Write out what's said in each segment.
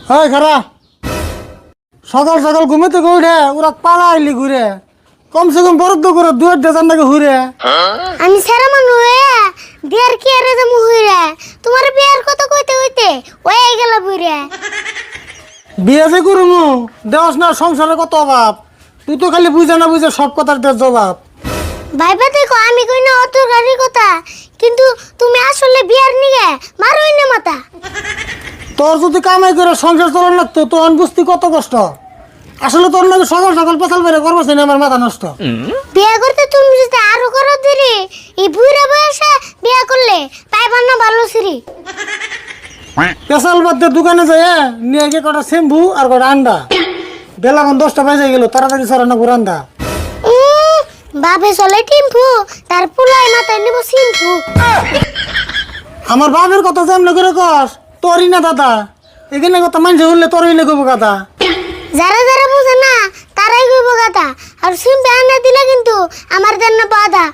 হয় খারা সকাল সকাল ঘুমে থেকে উঠে ওরা পাড়া আইলি ঘুরে কমসে কম বরদ্দ করে 2-1 নাকি ঘুরে। আমি সারা মানু হয়ে বিয়ার কি আরে যামু হইরা তোমার বিয়ার কথা কইতে কইতে ওই গেল বুইরা। বিয়ে যে করুমু দেওয়াস না সংসারে কত অভাব, তুই তো খালি বুঝে না বুঝে সব কথার দেশ জবাব। ভাইবা দেখো আমি কই না অত গাড়ির কথা, কিন্তু তুমি আসলে বিয়ার নিগে মারোই না মাথা। তোর যদি কামাই করে সংসার চালান লাগতো তখন বুঝতি কত কষ্ট। আসলে তোর নাকি সকাল সকাল পেছাল বেড়ে করবো না, আমার মাথা নষ্ট। বিয়া করতে তুমি যদি আরো করো দেরি, এই বুইরা বয়সে বিয়া করলে পাইবা না ভালো সিরি। পেছাল বাদ দিয়ে দোকানে যায় নিয়ে গিয়ে কটা শ্যাম্পু আর কটা আন্ডা। বেলা এখন 10টা বাজে গেল, তাড়াতাড়ি সরানো বুরান্দা। বাপে চলে টিম্পু, তার পুলাই মাথায় নেব সিম্পু। আমার বাপের কথা যেমন করে কস তোরই না দাদা, এখানে কথা মানুষ বললে তোরই না কব কথা। যারা যারা বুঝে না তারাই কইব কথা, আর সিম্পু আনা দিলে কিন্তু আমার জন্য বাধা।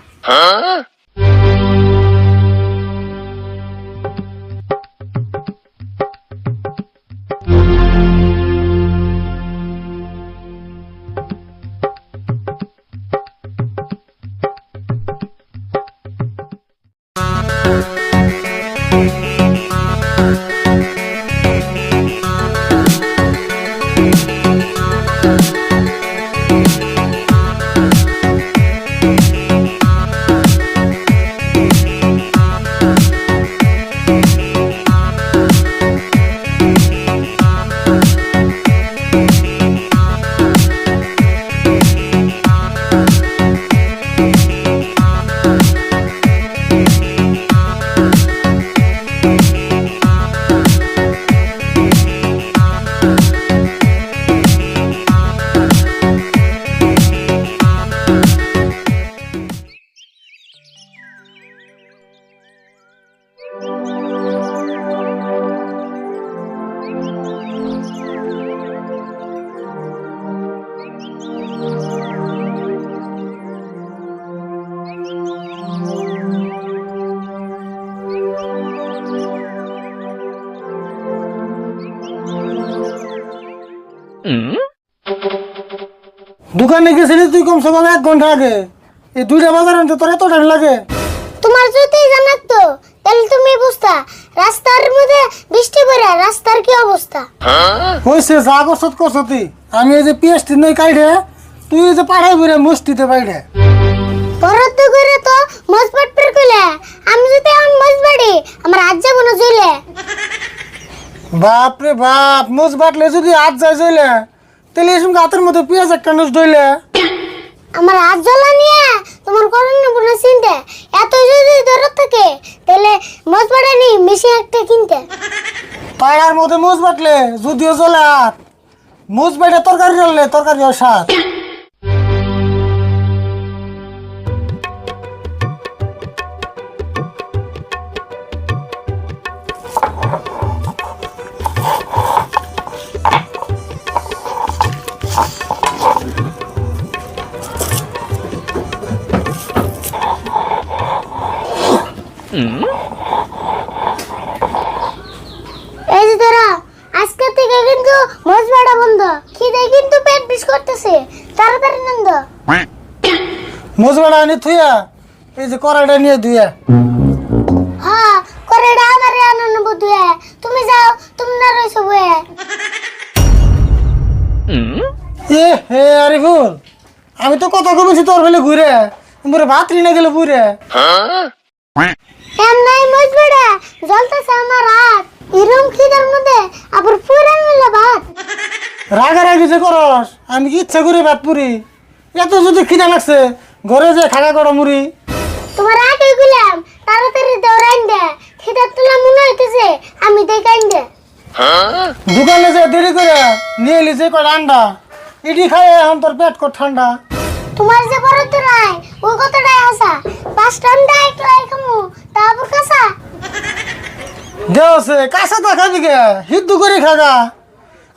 দোকানে গেছিলি তুই কমসে কম 1 ঘন্টা আগে, এই 2টা বাজার আনতে তোর এত টাইম লাগে? তোমার যদি জানাতো তাহলে তুমি বুঝতা রাস্তার মধ্যে বৃষ্টি পড়ে রাস্তার কি অবস্থা। হইছে যা করছত করছতি, আমি এই যে পিএসটি নই কাইডে তুই এই যে পাড়াই ঘুরে মুষ্টিতে বাইরে। বরাদ্দ করে তো মজবাট পের কইলে আমি যদি এখন মজবাড়ি আমার আজ যাব না জইলে। বাপ রে বাপ, মুজ বাটলে যদি আজ যায় জইলে তাহলে এসব গাতের মধ্যে পেঁয়াজ একটা নুস দইলে। আমার হাত জ্বলা নিয়ে তোমার করণ নেব না চিনতে, এত যদি দরদ থাকে তাহলে মজবাড়া নি মেশিন একটা কিনতে। পাড়ার মধ্যে মুজ বাটলে যদিও জ্বলে হাত, মুজ বাইটে তরকারি জ্বললে তরকারি হয় স্বাদ। এই যে তোরা আজকে থেকে কিন্তু মজবাড়া বন্ধ, খিদে কিন্তু পেট বিষ করতেছে, তাড়াতাড়ি নন্দ। মুজ বাড়া আনি থুয়া এই যে কড়াইটা নিয়ে ধুয়া। হ্যাঁ করে আমারে আনন্দ বুধুয়ে, তুমি যাও তুমি না রইছো বয়ে। এ হে আরিফুল, আমি তো কথা কমেছি তোর ফেলে ঘুরে মোরে ভাত রিনা গেল পুরে। এম নাই মজবাড়া জ্বলতেছে আমার হাত, এরম খিদের মধ্যে আবার পুরা মিলে ভাত। রাগারাগি যে করস, আমি কি ইচ্ছা করে ভাত পুরি? এত যদি খিদা লাগছে ঘরে যে খাগা করো মুড়ি। তোমার আগে গেলাম তাড়াতাড়ি দৌড়াইন দে, খিদের তুলা মনে হইতেছে আমি দেখাইন দে। দোকানে যে দেরি করে নিয়ে এলি যে কটা আন্ডা, এটি খাই এখন তোর পেট কর ঠান্ডা। তোমার যে বরদ্দ নাই ওই কথাটাই আসা, 5 টান্ডা একলাই খামু তারপর কাঁচা। দেওছে কাঁচা তো খাবি গে, সিদ্ধ করে খাগা,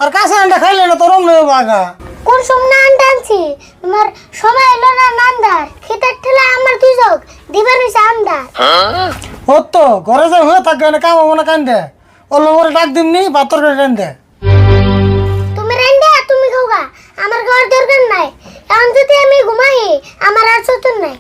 আর কাঁচা আন্ডা খাইলে না তোর অন্য বাগা। কোন সময় আন্ডা আনছি তোমার সময় এলো না নান্দার, খিদের ঠেলা আমার দুই চোখ দিবার হইছে আন্ডা। ও তো ঘরে যে হয়ে থাকে না কাম হবো না কান্দে, অল্প করে ডাক দিমনি পাথর করে রেন দে। তুমি রান্দা তুমি খাওগা, আমার খাওয়ার দরকার নাই। এখন যদি আমি ঘুমাই আমার আর চতুর নাই।